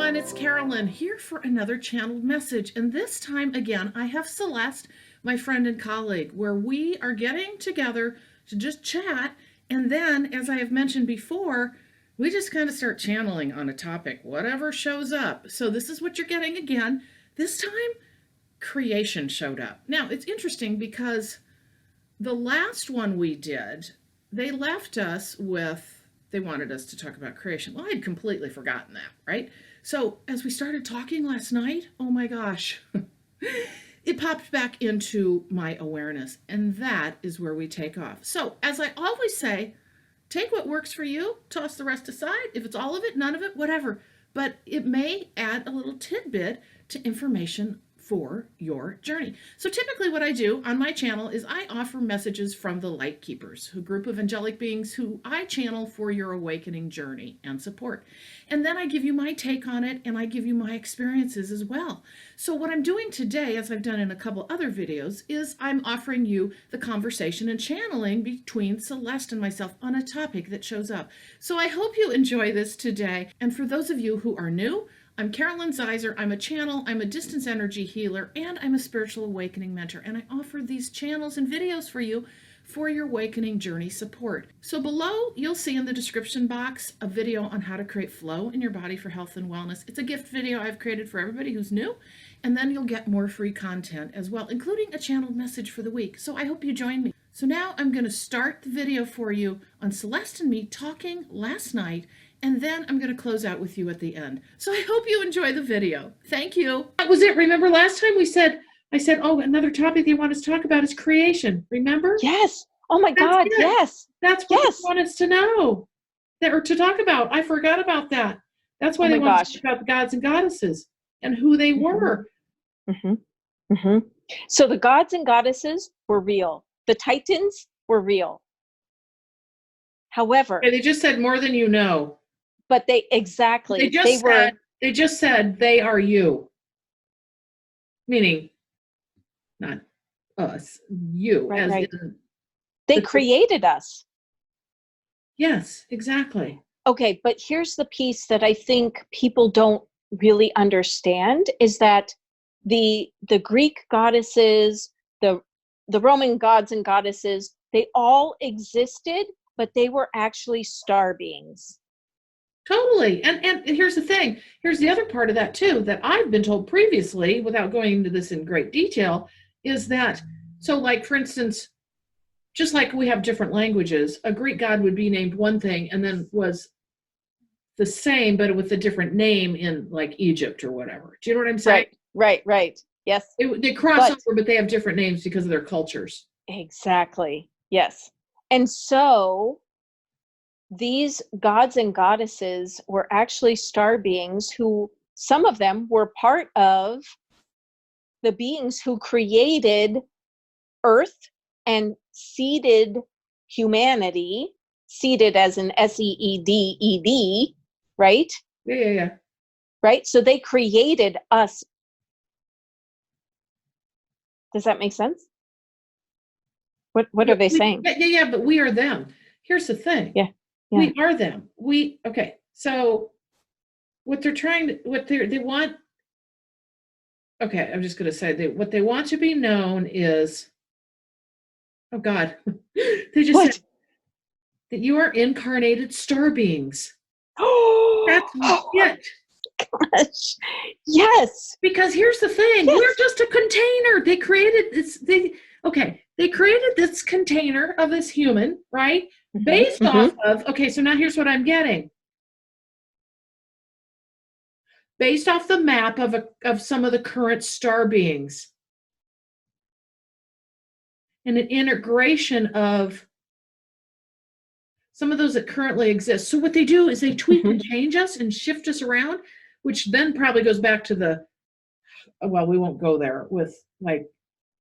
everyone, it's Carolyn here for another channeled message, and this time again I have Celeste, my friend and colleague, where we are getting together to just chat, and then, as I have mentioned before, we just kind of start channeling on a topic, whatever shows up. So this is what you're getting again. This time, creation showed up. Now, it's interesting because the last one we did, they left us with they wanted us to talk about creation. Well, I'd completely forgotten that, right? So as we started talking last night, oh my gosh, it popped back into my awareness, and that is where we take off. So as I always say, take what works for you, toss the rest aside. If it's all of it, none of it, whatever. But it may add a little tidbit to information for your journey. So typically what I do on my channel is I offer messages from the Light Keepers, a group of angelic beings who I channel for your awakening journey and support. And then I give you my take on it, and I give you my experiences as well. So what I'm doing today, as I've done in a couple other videos, is I'm offering you the conversation and channeling between Celeste and myself on a topic that shows up. So I hope you enjoy this today. And for those of you who are new, I'm Carolyn Zaiser. I'm a channel, I'm a distance energy healer, and I'm a spiritual awakening mentor. And I offer these channels and videos for you for your awakening journey support. So below, you'll see in the description box a video on how to create flow in your body for health and wellness. It's a gift video I've created for everybody who's new. And then you'll get more free content as well, including a channeled message for the week. So I hope you join me. So now I'm going to start the video for you on Celeste and me talking last night, and then I'm going to close out with you at the end. So I hope you enjoy the video. Thank you. That was it. Remember last time I said, oh, another topic they want us to talk about is creation. Remember? Yes. Oh my God. Yes. That's what they want us to know or to talk about. I forgot about that. That's why they want us to talk about the gods and goddesses and who they were. So the gods and goddesses were real. The Titans were real. However, they just said more than you know. But they just said they are you. Meaning not us, you. Right. They created us. Yes, exactly. Okay, but here's the piece that I think people don't really understand is that the Greek goddesses, the Roman gods and goddesses, they all existed, but they were actually star beings. Totally. And here's the thing. Here's the other part of that too, that I've been told previously, without going into this in great detail, is that, so like, for instance, just like we have different languages, a Greek god would be named one thing and then was the same, but with a different name in like Egypt or whatever. Do you know what I'm saying? Right. Yes. They cross over, but they have different names because of their cultures. Exactly. Yes. And so these gods and goddesses were actually star beings who, some of them were part of the beings who created Earth and seeded humanity, seeded as in SEEDED, right? Yeah. Right? So they created us. Does that make sense? What are they saying? Yeah, but we are them. Here's the thing. Yeah. We are them. Okay. So what they're they want, okay, I'm just going to say what they want to be known is, oh God, they just said that you are incarnated star beings. That's it. Gosh. Yes. Because here's the thing, we're just a container. They created this, they created this container of this human, right? Based off of, okay, so now here's what I'm getting. Based off the map of some of the current star beings. And an integration of some of those that currently exist. So what they do is they tweak and change us and shift us around, which then probably goes back to well, we won't go there with like,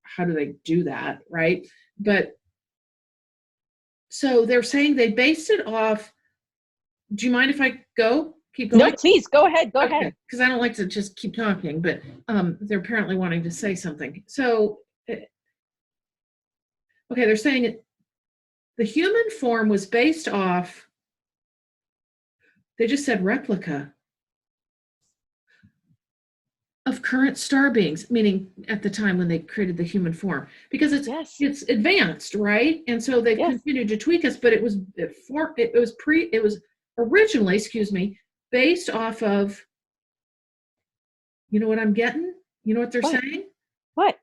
how do they do that, right? But so they're saying they based it off. Do you mind if I keep going? No, please go ahead. Go ahead. Because I don't like to just keep talking, but they're apparently wanting to say something. So, okay, they're saying the human form was based off, they just said replica. of current star beings, meaning at the time when they created the human form, because Yes. it's advanced, right? And so they've Yes. continued to tweak us, but it was originally, excuse me, based off of, you know what I'm getting? You know what they're What? saying? What?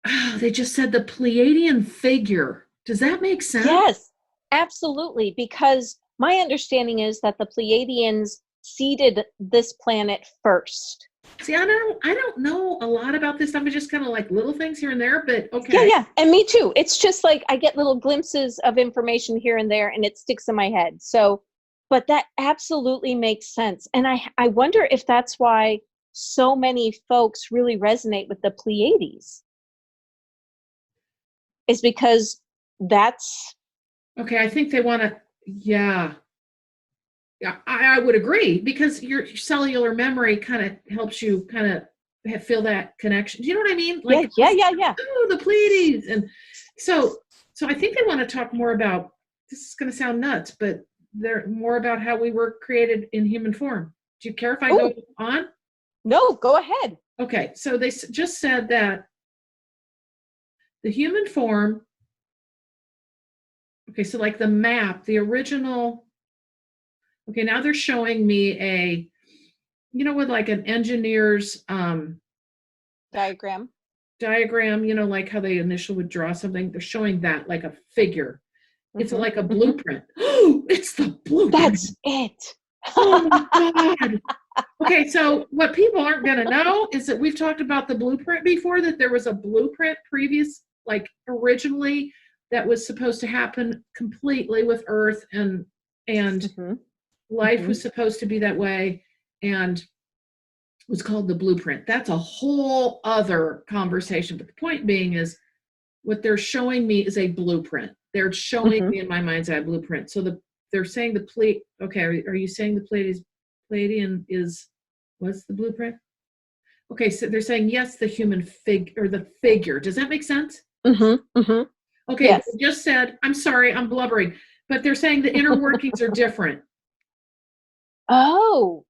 Oh, they just said the Pleiadian figure. Does that make sense? Yes, absolutely. Because my understanding is that the Pleiadians seeded this planet first. See, I don't know a lot about this stuff. It's just kind of like little things here and there, but okay. Yeah, yeah. And me too. It's just like I get little glimpses of information here and there and it sticks in my head. So, but that absolutely makes sense. And I wonder if that's why so many folks really resonate with the Pleiades. Is because that's Okay, I think they want to, yeah. Yeah, I would agree, because your cellular memory kind of helps you kind of feel that connection. Do you know what I mean? Like, yeah. oh, the Pleiades. And so I think they want to talk more about, this is going to sound nuts, but they're more about how we were created in human form. Do you care if I go on? No, go ahead. Okay, so they just said that the human form, okay, so like the map, the original, okay, now they're showing me with like an engineer's Diagram, like how they initially would draw something. They're showing that like a figure. It's like a mm-hmm. blueprint. Oh, it's the blueprint. That's it. Oh my God. Okay, so what people aren't going to know is that we've talked about the blueprint before, that there was a blueprint originally, that was supposed to happen completely with Earth, and Mm-hmm. life Mm-hmm. was supposed to be that way, and was called the blueprint. That's a whole other conversation. But the point being is, what they're showing me is a blueprint. They're showing me in my mind's eye a blueprint. So they're saying okay, are you saying the Pleiadian was the blueprint? Okay, so they're saying yes, the human the figure. Does that make sense? Mm-hmm. Mm-hmm. Okay, yes. they just said, I'm sorry, I'm blubbering, but they're saying the inner workings are different. Oh,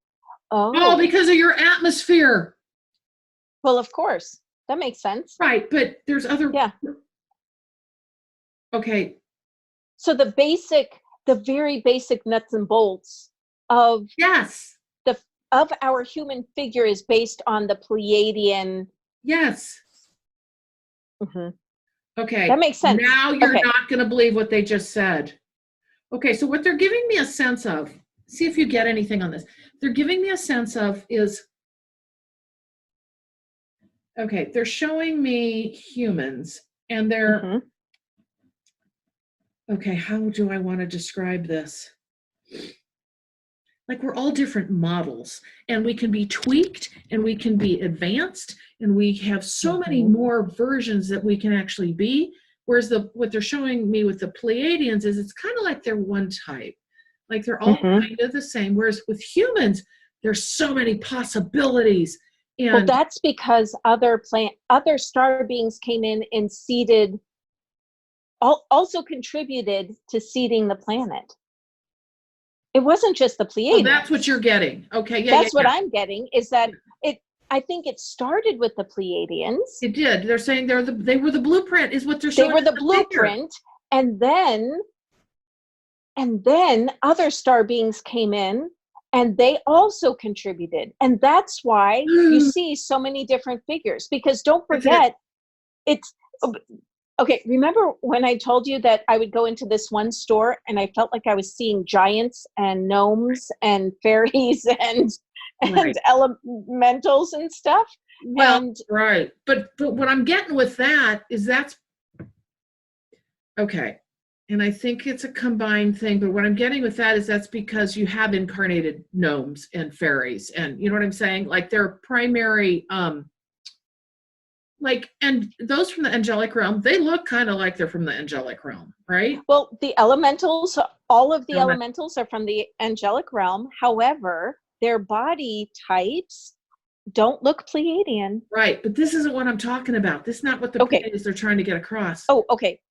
because of your atmosphere. Well, of course. That makes sense. Right, but there's other. Yeah. Okay. So the very basic nuts and bolts of yes, of our human figure is based on the Pleiadian. Yes. Mm-hmm. Okay. That makes sense. Now you're not going to believe what they just said. Okay, so what they're giving me a sense of, see if you get anything on this. They're giving me a sense of is, okay, they're showing me humans, and they're, okay, how do I want to describe this? Like, we're all different models, and we can be tweaked, and we can be advanced, and we have so many more versions that we can actually be. Whereas what they're showing me with the Pleiadians is it's kind of like they're one type. Like, they're all kind of the same. Whereas with humans, there's so many possibilities. And well, that's because other star beings came in and seeded, also contributed to seeding the planet. It wasn't just the Pleiadians. Oh, that's what you're getting. Okay, yeah. That's what I'm getting, is that I think it started with the Pleiadians. It did. They're saying they were the blueprint, is what they're showing. They were the blueprint, and then other star beings came in, and they also contributed. And that's why you see so many different figures, because don't forget, it's okay. Remember when I told you that I would go into this one store and I felt like I was seeing giants and gnomes and fairies and elementals and stuff? Well, right. But what I'm getting with that is that's okay. And I think it's a combined thing, but what I'm getting with that is that's because you have incarnated gnomes and fairies, and you know what I'm saying? Like, their primary, and those from the angelic realm, they look kind of like they're from the angelic realm, right? Well, the elementals, all of the elementals are from the angelic realm. However, their body types don't look Pleiadian. Right, but this isn't what I'm talking about. This is not what the point is they're trying to get across. Oh, okay.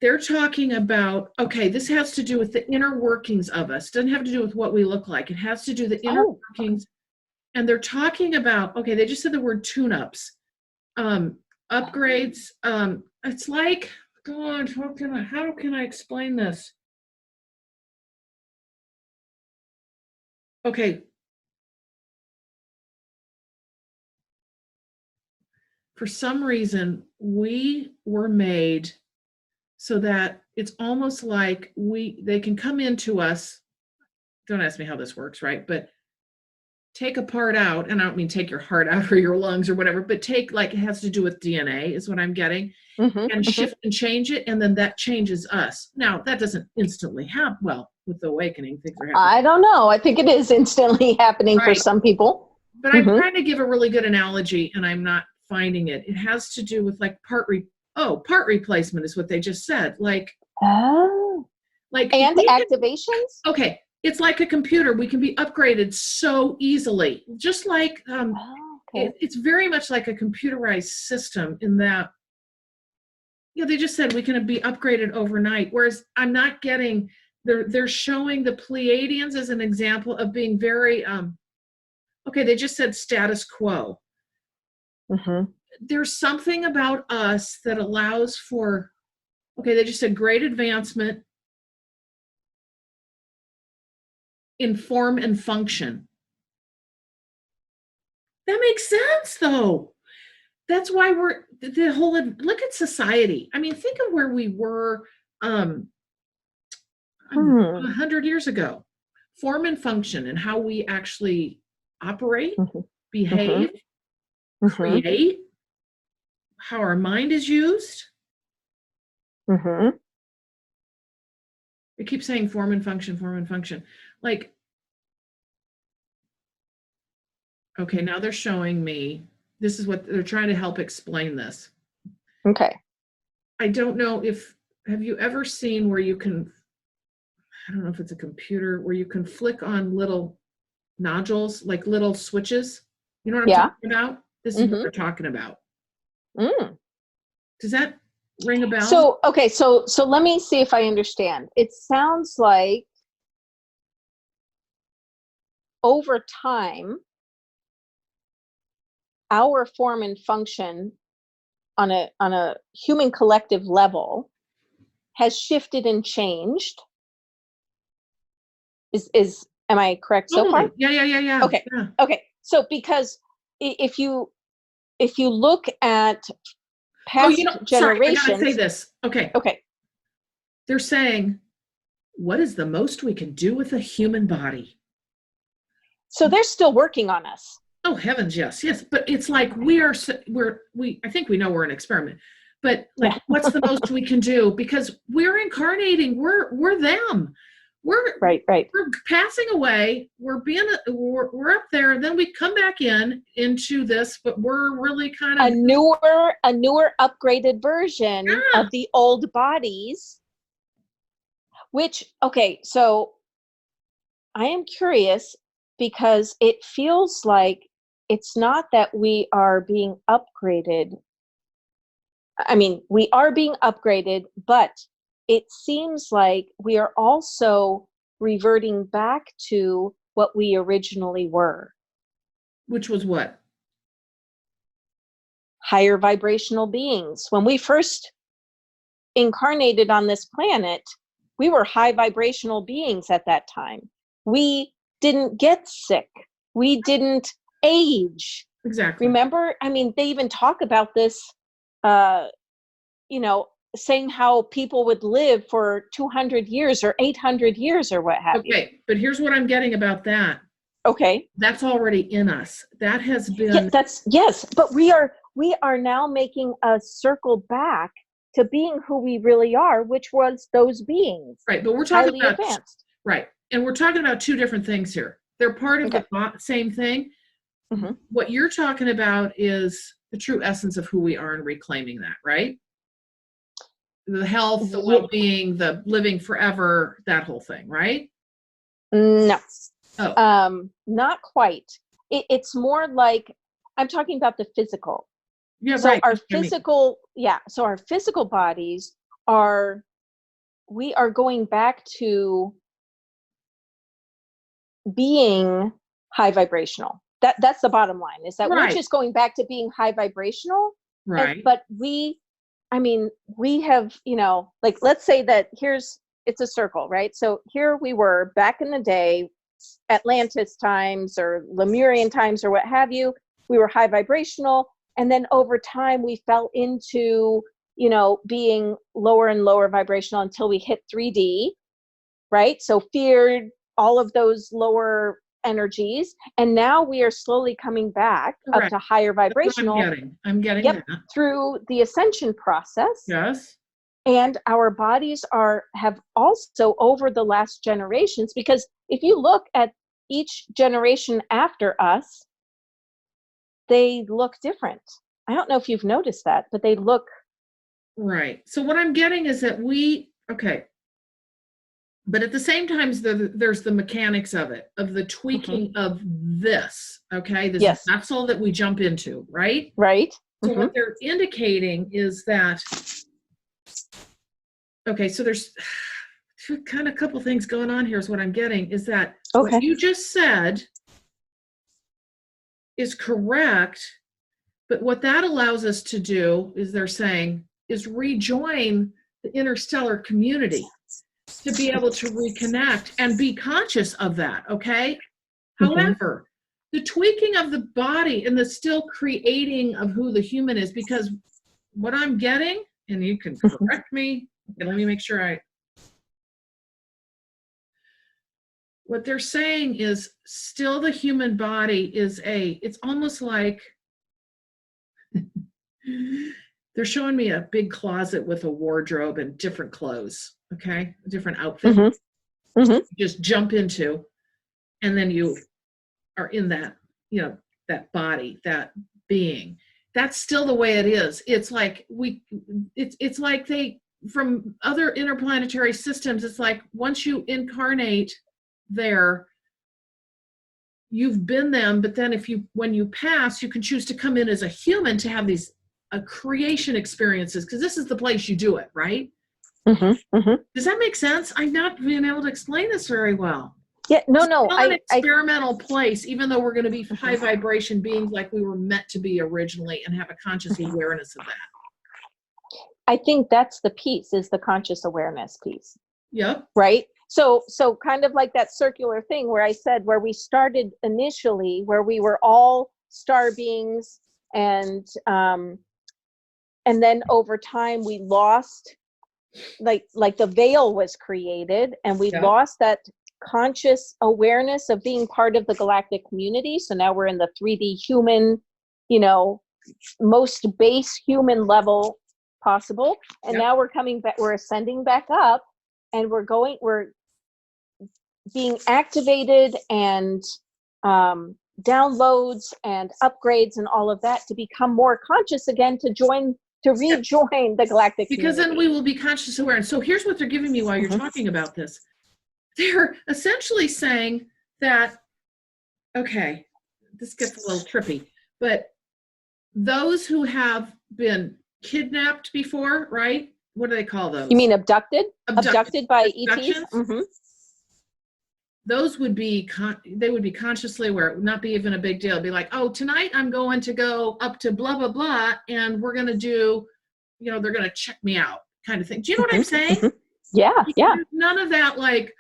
They're talking about, this has to do with the inner workings of us. It doesn't have to do with what we look like. It has to do with the inner workings and they're talking about, okay, they just said the word tune-ups, upgrades. It's like, God, how can I explain this? Okay. For some reason, we were made so that it's almost like they can come into us. Don't ask me how this works, right? But take a part out, and I don't mean take your heart out or your lungs or whatever, but take, like, it has to do with DNA is what I'm getting, and shift and change it, and then that changes us. Now, that doesn't instantly happen. Well, with the awakening, things are happening. I don't know. I think it is instantly happening for some people. But I'm trying to give a really good analogy, and I'm not finding it. It has to do with like part replacement is what they just said. Like and activations. Okay, it's like a computer. We can be upgraded so easily, just like it's very much like a computerized system in that. They just said we can be upgraded overnight. Whereas I'm not getting. They're showing the Pleiadians as an example of being very okay. They just said status quo. There's something about us that allows for, okay, they just said great advancement in form and function. That makes sense, though. That's why we're the whole, look at society. I mean, think of where we were 100 years ago. Form and function and how we actually operate, behave, create, how our mind is used. It keeps saying form and function. Like, okay, now they're showing me, this is what they're trying to help explain this. Okay. I don't know have you ever seen where you can, I don't know if it's a computer, where you can flick on little nodules, like little switches. You know what I'm talking about? This is what they're talking about. Does that ring a bell? So let me see if I understand. It sounds like over time, our form and function on a human collective level has shifted and changed. Am I correct so far? Yeah. Okay. Yeah. Okay. So because if you look at past generations. Sorry, I gotta say this. Okay. Okay. They're saying, what is the most we can do with a human body? So they're still working on us. Oh heavens, yes. But it's like I think we know we're an experiment. But like, what's the most we can do? Because we're incarnating. We're them. We're right. We're passing away. We're up there. Then we come back into this, but we're really kind of a newer upgraded version of the old bodies. Which, okay, so I am curious because it feels like it's not that we are being upgraded. I mean, we are being upgraded, but it seems like we are also reverting back to what we originally were. Which was what? Higher vibrational beings. When we first incarnated on this planet, we were high vibrational beings at that time. We didn't get sick. We didn't age. Exactly. Remember? I mean, they even talk about this, saying how people would live for 200 years or 800 years or what have you. Okay, but here's what I'm getting about that. Okay. That's already in us. That has been. Yes, but we are now making a circle back to being who we really are, which was those beings. Right, but we're talking about advanced. Right, and we're talking about two different things here. They're part of the same thing. What you're talking about is the true essence of who we are and reclaiming that, right? The health, the well-being, the living forever, that whole thing, right? No. Oh. Not quite. It's more like, I'm talking about the physical. Yeah, so right. Our physical, so our physical bodies we are going back to being high vibrational. that's the bottom line, is that we're Right. just going back to being high vibrational. Right. But we have, like, let's say that it's a circle, right? So here we were back in the day, Atlantis times or Lemurian times or what have you. We were high vibrational. And then over time, we fell into, being lower and lower vibrational until we hit 3D, right? So feared, all of those lower energies. And now we are slowly coming back up to higher vibrational. I'm getting that. Through the ascension process. Yes. And our bodies have also, over the last generations, because if you look at each generation after us, they look different. I don't know if you've noticed that, but they look. Right. So what I'm getting is that but at the same time, there's the mechanics of it, of the tweaking of this, okay? This vessel that we jump into, right? Right. So what they're indicating is that, okay, so there's kind of a couple things going on here is what I'm getting, is that what you just said is correct, but what that allows us to do, is they're saying, is rejoin the interstellar community, to be able to reconnect and be conscious of that, okay? However, the tweaking of the body and the still creating of who the human is, because what I'm getting, and you can correct me, okay, let me make sure what they're saying is still the human body is it's almost like, they're showing me a big closet with a wardrobe and different clothes, okay? Different outfits. Just jump into, and then you are in that, that body, that being. That's still the way it is. It's like it's like from other interplanetary systems, it's like once you incarnate there, you've been them, but then when you pass, you can choose to come in as a human to have these creation experiences, because this is the place you do it, right? Does that make sense? I'm not being able to explain this very well. Yeah, no. It's an experimental place, even though we're going to be high vibration beings like we were meant to be originally, and have a conscious awareness of that. I think that's the piece, is the conscious awareness piece. Yep. Right? So kind of like that circular thing where I said, where we started initially, where we were all star beings, and then over time we lost, like the veil was created, and we lost that conscious awareness of being part of the galactic community. So now we're in the 3D human, most base human level possible. And now we're coming back, we're ascending back up, and we're being activated, and downloads and upgrades and all of that, to become more conscious again, to rejoin the galactic community. Because then we will be conscious aware. And so here's what they're giving me while you're talking about this. They're essentially saying that, okay, this gets a little trippy, but those who have been kidnapped before, right? What do they call those? You mean abducted? Abducted by ETs? Those would be, they would be consciously aware. It would not be even a big deal. It'd be like, oh, tonight I'm going to go up to blah, blah, blah, and we're going to do, they're going to check me out kind of thing. Do you know what I'm saying? Yeah. None of that, like,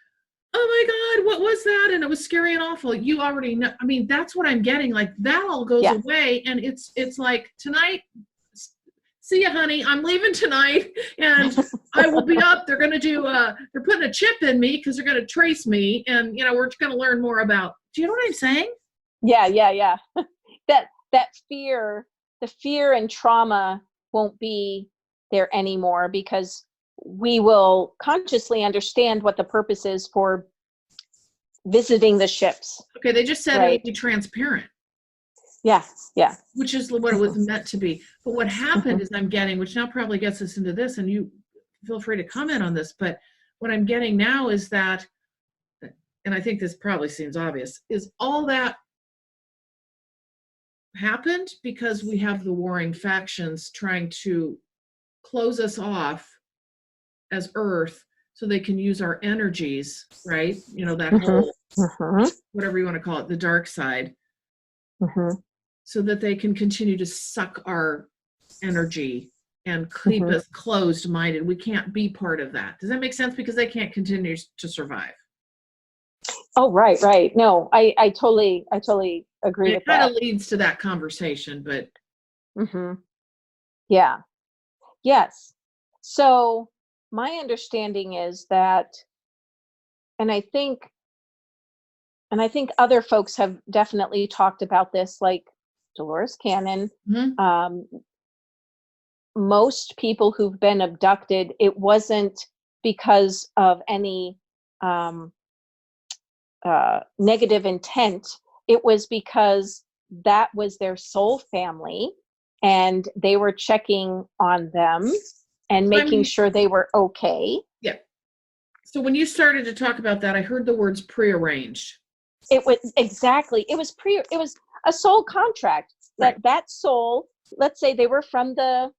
oh my God, what was that? And it was scary and awful. You already know. I mean, that's what I'm getting. Like, that all goes away. And it's like, tonight, see ya, honey, I'm leaving tonight, and I will be up. They're going to do, they're putting a chip in me because they're going to trace me. And, we're just going to learn more about, do you know what I'm saying? Yeah. that fear, the fear and trauma won't be there anymore, because we will consciously understand what the purpose is for visiting the ships. Okay, they just said it would be transparent. Yeah. Which is what it was meant to be. But what happened is I'm getting, which now probably gets us into this, and you feel free to comment on this, but what I'm getting now is that, and I think this probably seems obvious, is all that happened because we have the warring factions trying to close us off as Earth so they can use our energies, right? That whole, whatever you want to call it, the dark side. Mm-hmm. so that they can continue to suck our energy and keep Mm-hmm. us closed minded. We can't be part of that. Does that make sense? Because they can't continue to survive. Oh, right. No, I totally agree And it with kind that. of leads to that conversation, but Mm-hmm. Yeah. Yes. So my understanding is that, and I think other folks have definitely talked about this, like Dolores Cannon. mhm, Most people who've been abducted, it wasn't because of any um, negative intent. It was because that was their soul family, and they were checking on them and I making mean, sure they were okay. yeah. So when you started to talk about that, I heard the words prearranged. It was exactly. It was a soul contract Right. that soul. Let's say they were from the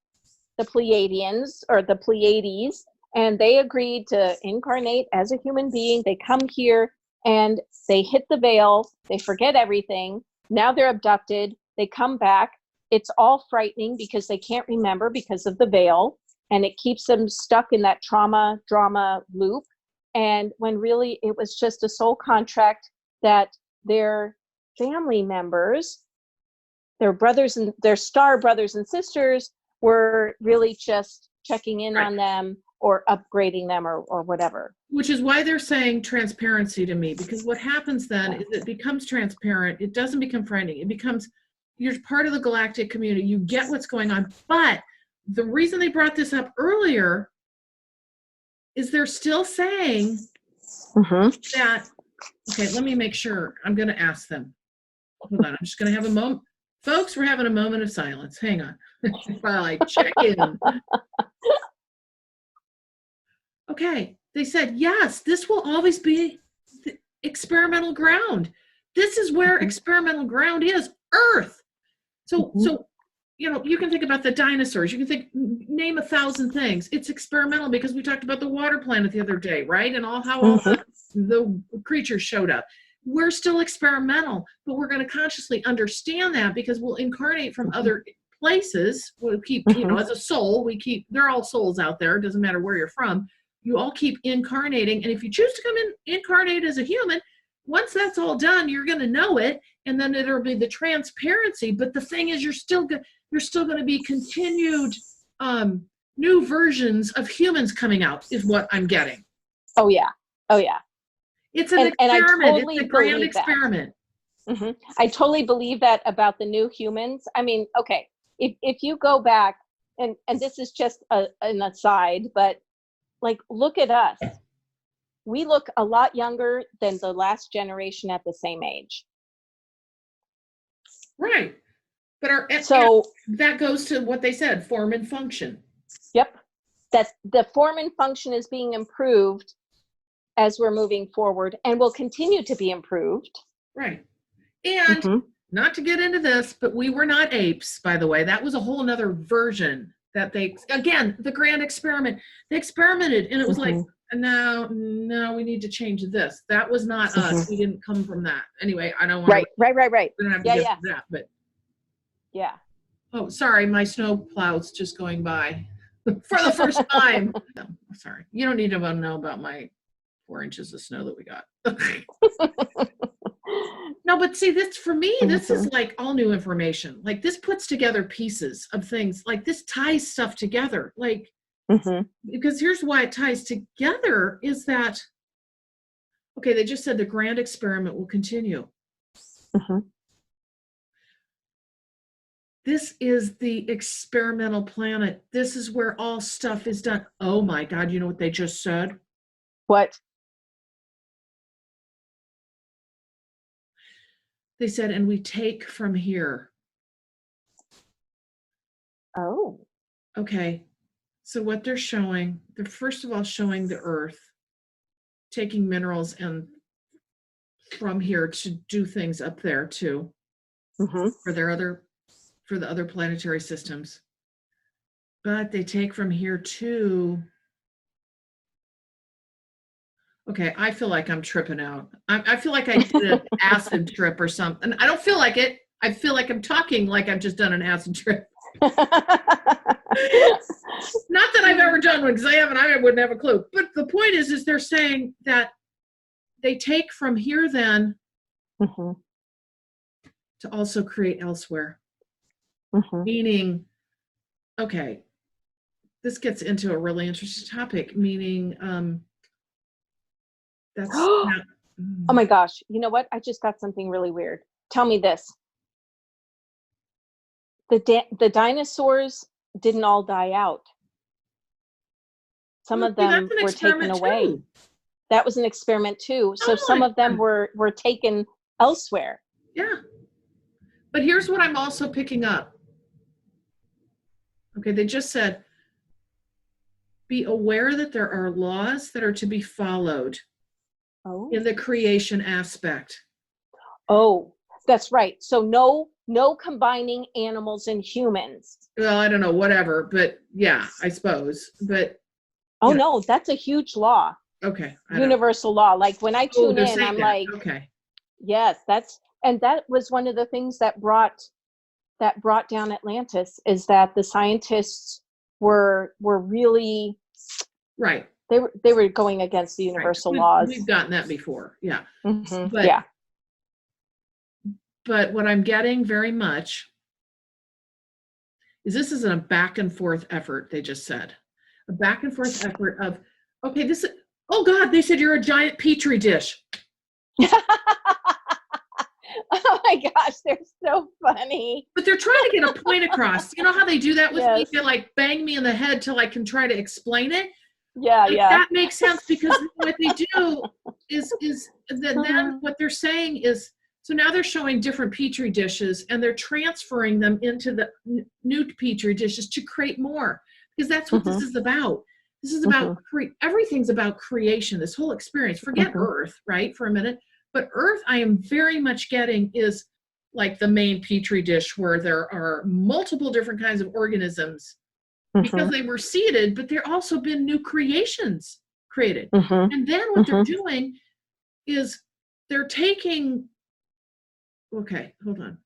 Pleiadians or the Pleiades, and they agreed to incarnate as a human being. They come here and they hit the veil. They forget everything. Now they're abducted. They come back. It's all frightening because they can't remember because of the veil, and it keeps them stuck in that trauma drama loop. And when really it was just a soul contract that their family members, their brothers and their star brothers and sisters, were really just checking in Right. on them or upgrading them or whatever. Which is why they're saying transparency to me, because what happens then is it becomes transparent. It doesn't become frightening. It becomes, you're part of the galactic community. You get what's going on. But the reason they brought this up earlier is they're still saying Mm-hmm. that, okay, let me make sure. I'm going to ask them. Hold on. I'm just going to have a moment. Folks, we're having a moment of silence. Hang on while I check in. Okay. They said, yes, this will always be the experimental ground. This is where Mhm. experimental ground is, Earth. So, Mhm. so you know, you can think about the dinosaurs. You can think, name 1,000 things. It's experimental because we talked about the water planet the other day, right? And how all the creatures showed up. We're still experimental, but we're going to consciously understand that because we'll incarnate from other places. We'll keep, you know, as a soul, they're all souls out there. It doesn't matter where you're from. You all keep incarnating. And if you choose to come in, incarnate as a human, once that's all done, you're going to know it. And then it'll be the transparency. But the thing is, you're still going to be continued new versions of humans coming out, is what I'm getting. Oh yeah. It's an And I experiment. totally It's a grand believe that. experiment. Mm-hmm. I totally believe that about the new humans. I mean, okay, if you go back, and this is just an aside, but like, look at us. We look a lot younger than the last generation at the same age. Right. But So, that goes to what they said, form and function. yep, that the form and function is being improved as we're moving forward and will continue to be improved. Right. And not to get into this, but we were not apes, by the way. That was a whole nother version that again, the grand experiment. They experimented and it was like, no, we need to change this. That was not us. We didn't come from that. Anyway, I don't want to. Right. We don't have to get to that, but. Yeah. Oh, sorry, my snow plow's just going by for the first time. No, sorry. You don't need to know about my 4 inches of snow that we got. No, but see, this for me, this is like all new information. Like this puts together pieces of things. Like this ties stuff together. Like, because here's why it ties together is that, okay, they just said the grand experiment will continue. This is the experimental planet. This is where all stuff is done. Oh my God, you know what they just said? What? They said, and we take from here. Oh. Okay. So what they're showing, they're first of all showing the Earth, taking minerals and from here to do things up there too, for the other planetary systems. But they take from here too. Okay, I feel like I'm tripping out. I feel like I did an acid trip or something. I don't feel like it. I feel like I'm talking like I've just done an acid trip. Not that I've ever done one, because I haven't. I wouldn't have a clue. But the point is they're saying that they take from here then Mm-hmm. to also create elsewhere. Mm-hmm. Meaning, okay, this gets into a really interesting topic, meaning that's not, Oh my gosh. You know what? I just got something really weird. Tell me this. The dinosaurs didn't all die out. Some of them were taken away. Too. That was an experiment too. So some of them were taken elsewhere. Yeah. But here's what I'm also picking up. Okay, they just said, be aware that there are laws that are to be followed in the creation aspect. Oh, that's right. So no combining animals and humans. Well, I don't know, whatever, but yeah, I suppose. But no, that's a huge law. Okay. Universal law. Like when I tune in, I'm like, okay. Yes, that was one of the things that brought down Atlantis, is that the scientists were really right. They were going against the universal laws. We've gotten that before. Yeah. Mm-hmm. But, yeah. But what I'm getting very much is this is a back and forth effort, they just said. A back and forth effort of, okay, this is, oh God, they said you're a giant petri dish. Oh my gosh, they're so funny. But they're trying to get a point across. You know how they do that with me? They like bang me in the head till I can try to explain it. Yeah, yeah. That makes sense, because what they do is that then what they're saying is, so now they're showing different petri dishes and they're transferring them into the new petri dishes to create more, because that's what this is about. This is about everything's about creation. This whole experience. Forget Earth, right, for a minute. But Earth, I am very much getting, is like the main petri dish where there are multiple different kinds of organisms because they were seeded, but there also been new creations created. And then what they're doing is they're taking, okay, hold on.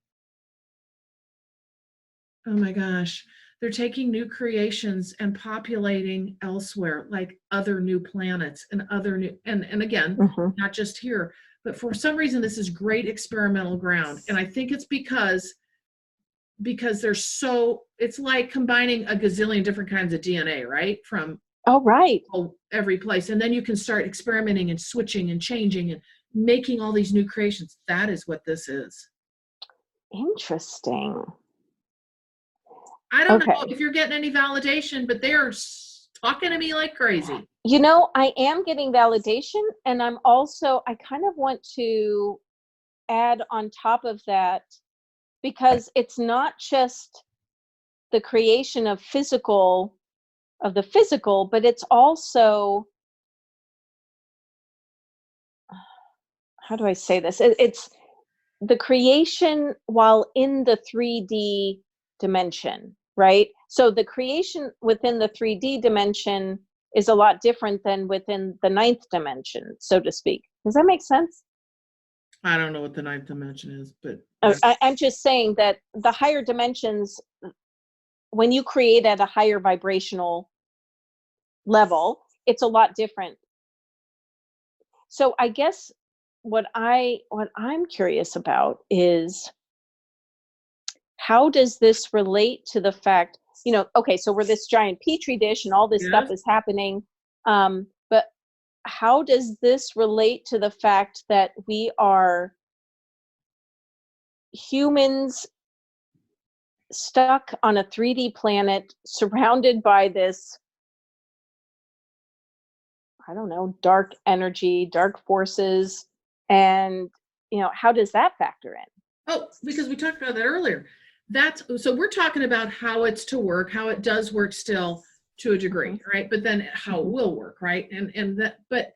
Oh my gosh. They're taking new creations and populating elsewhere, like other new planets and other new, and again, not just here, but for some reason, this is great experimental ground. And I think it's because there's so, it's like combining a gazillion different kinds of DNA, right? From every place. And then you can start experimenting and switching and changing and making all these new creations. That is what this is. Interesting. I don't know if you're getting any validation, but they are talking to me like crazy. You know, I am getting validation, and I kind of want to add on top of that, because it's not just the creation of the physical, but it's also, how do I say this? It's the creation while in the 3D dimension, right? So the creation within the 3D dimension is a lot different than within the 9th dimension, so to speak. Does that make sense? I don't know what the 9th dimension is, but I'm just saying that the higher dimensions, when you create at a higher vibrational level, it's a lot different. So I guess what I'm curious about is, how does this relate to the fact, so we're this giant petri dish and all this stuff is happening, but how does this relate to the fact that we are humans stuck on a 3D planet surrounded by this, I don't know, dark energy, dark forces, and how does that factor in? Oh, because we talked about that earlier. So we're talking about how it's to work, how it does work still to a degree, right? But then how it will work, right? But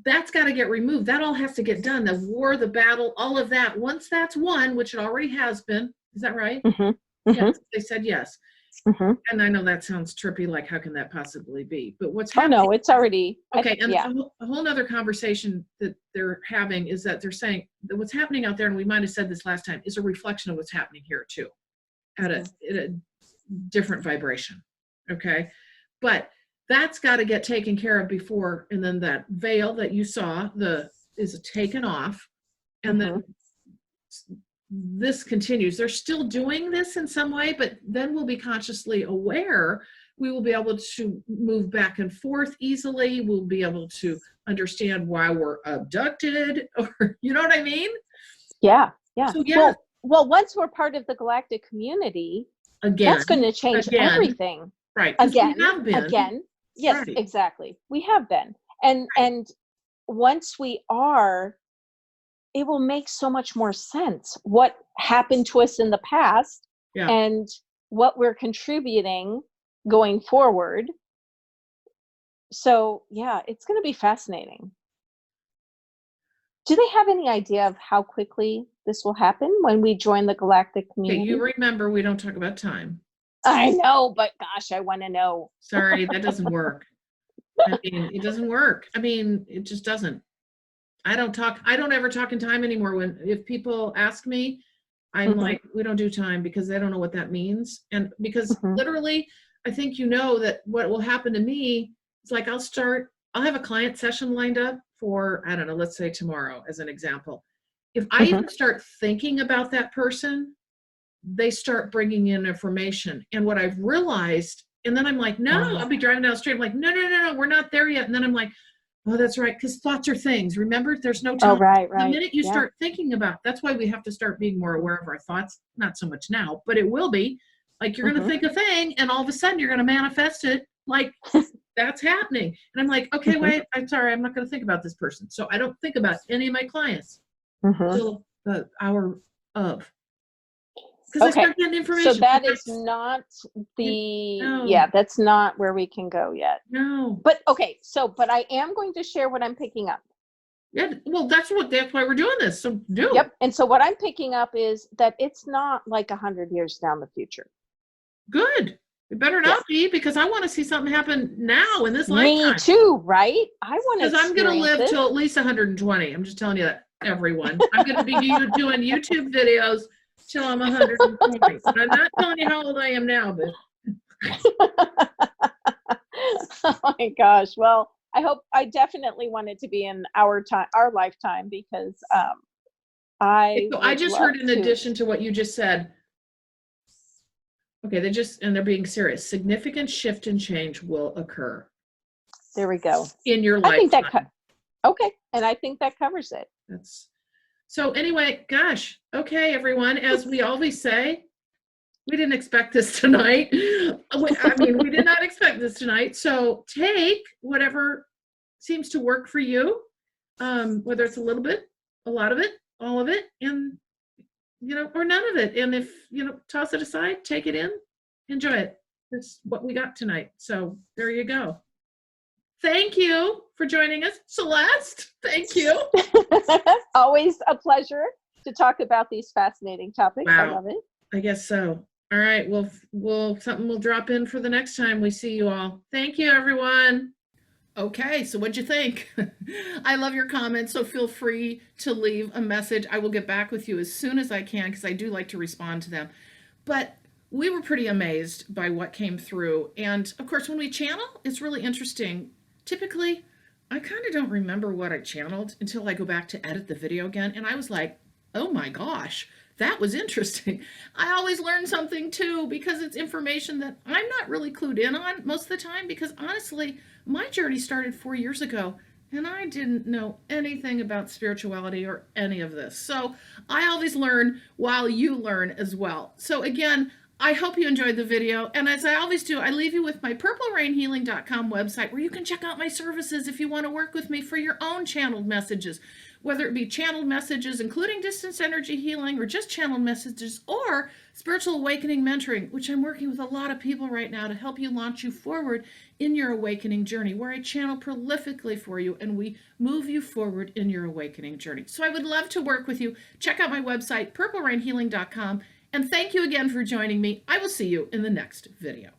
that's got to get removed. That all has to get done. The war, the battle, all of that. Once that's won, which it already has been, is that right? Yes, they said yes. Mm-hmm. And I know that sounds trippy, like how can that possibly be? But what's Oh happening? no, it's already Okay, and yeah. a whole other conversation that they're having is that they're saying that what's happening out there, and we might have said this last time, is a reflection of what's happening here too, at a different vibration. Okay, but that's got to get taken care of before, and then that veil that you saw is taken off, and then this continues. They're still doing this in some way, but then we'll be consciously aware. We will be able to move back and forth easily. We'll be able to understand why we're abducted, or you know what I mean? Yeah, yeah. So yeah, well, once we're part of the galactic community, again, that's going to change everything. Right? Again, we have been. Again, yes, right. Exactly. We have been, and once we are, it will make so much more sense what happened to us in the past and what we're contributing going forward. So yeah, it's going to be fascinating. Do they have any idea of how quickly this will happen when we join the galactic community? Okay, you remember we don't talk about time. I know, but gosh, I want to know. Sorry, that doesn't work. I mean, it doesn't work. I mean, it just doesn't. I don't ever talk in time anymore. If people ask me, I'm like, we don't do time, because they don't know what that means. And because literally, I think you know that what will happen to me is like, I'll have a client session lined up for, I don't know, let's say tomorrow as an example. If I even start thinking about that person, they start bringing in information. And what I've realized, and then I'm like, no, I'll be driving down the street. I'm like, no, we're not there yet. And then I'm like, oh, that's right, because thoughts are things. Remember, there's no time. Oh, right. The minute you start thinking about, that's why we have to start being more aware of our thoughts. Not so much now, but it will be. Like, you're going to think a thing, and all of a sudden you're going to manifest it. Like, that's happening. And I'm like, okay, wait, I'm sorry, I'm not going to think about this person. So I don't think about any of my clients until the hour of. Because I start getting information. So that is not that's not where we can go yet. No. But okay, but I am going to share what I'm picking up. Yeah, well, that's why we're doing this. So do. Yep. And so what I'm picking up is that it's not like 100 years down the future. Good. It better not be, because I want to see something happen now in this lifetime. Me too, right? I want to. Because I'm going to live till at least 120. I'm just telling you that, everyone. I'm going to be doing YouTube videos till I'm 120. And I'm not telling you how old I am now, but. Oh my gosh. Well, I definitely want it to be in our lifetime, because I just heard, in addition to what you just said, okay, they're being serious. Significant shift and change will occur. There we go. In your lifetime. I think that okay, and I think that covers it. So anyway, gosh, okay, everyone, as we always say, we didn't expect this tonight. I mean, we did not expect this tonight. So take whatever seems to work for you, whether it's a little bit, a lot of it, all of it, and, or none of it. And if, toss it aside, take it in, enjoy it. That's what we got tonight. So there you go. Thank you for joining us, Celeste. Thank you. Always a pleasure to talk about these fascinating topics. Wow. I love it. I guess so. All right. Well, something will drop in for the next time we see you all. Thank you, everyone. Okay, so what'd you think? I love your comments, so feel free to leave a message. I will get back with you as soon as I can, because I do like to respond to them. But we were pretty amazed by what came through. And of course, when we channel, it's really interesting. Typically, I kind of don't remember what I channeled until I go back to edit the video again. And I was like, oh my gosh, that was interesting. I always learn something too, because it's information that I'm not really clued in on most of the time, because honestly, my journey started 4 years ago and I didn't know anything about spirituality or any of this. So I always learn while you learn as well. So again, I hope you enjoyed the video. And as I always do, I leave you with my purplerainhealing.com website, where you can check out my services if you want to work with me for your own channeled messages, whether it be channeled messages, including distance energy healing, or just channeled messages, or spiritual awakening mentoring, which I'm working with a lot of people right now to help you launch you forward in your awakening journey, where I channel prolifically for you and we move you forward in your awakening journey. So I would love to work with you. Check out my website, purplerainhealing.com. And thank you again for joining me. I will see you in the next video.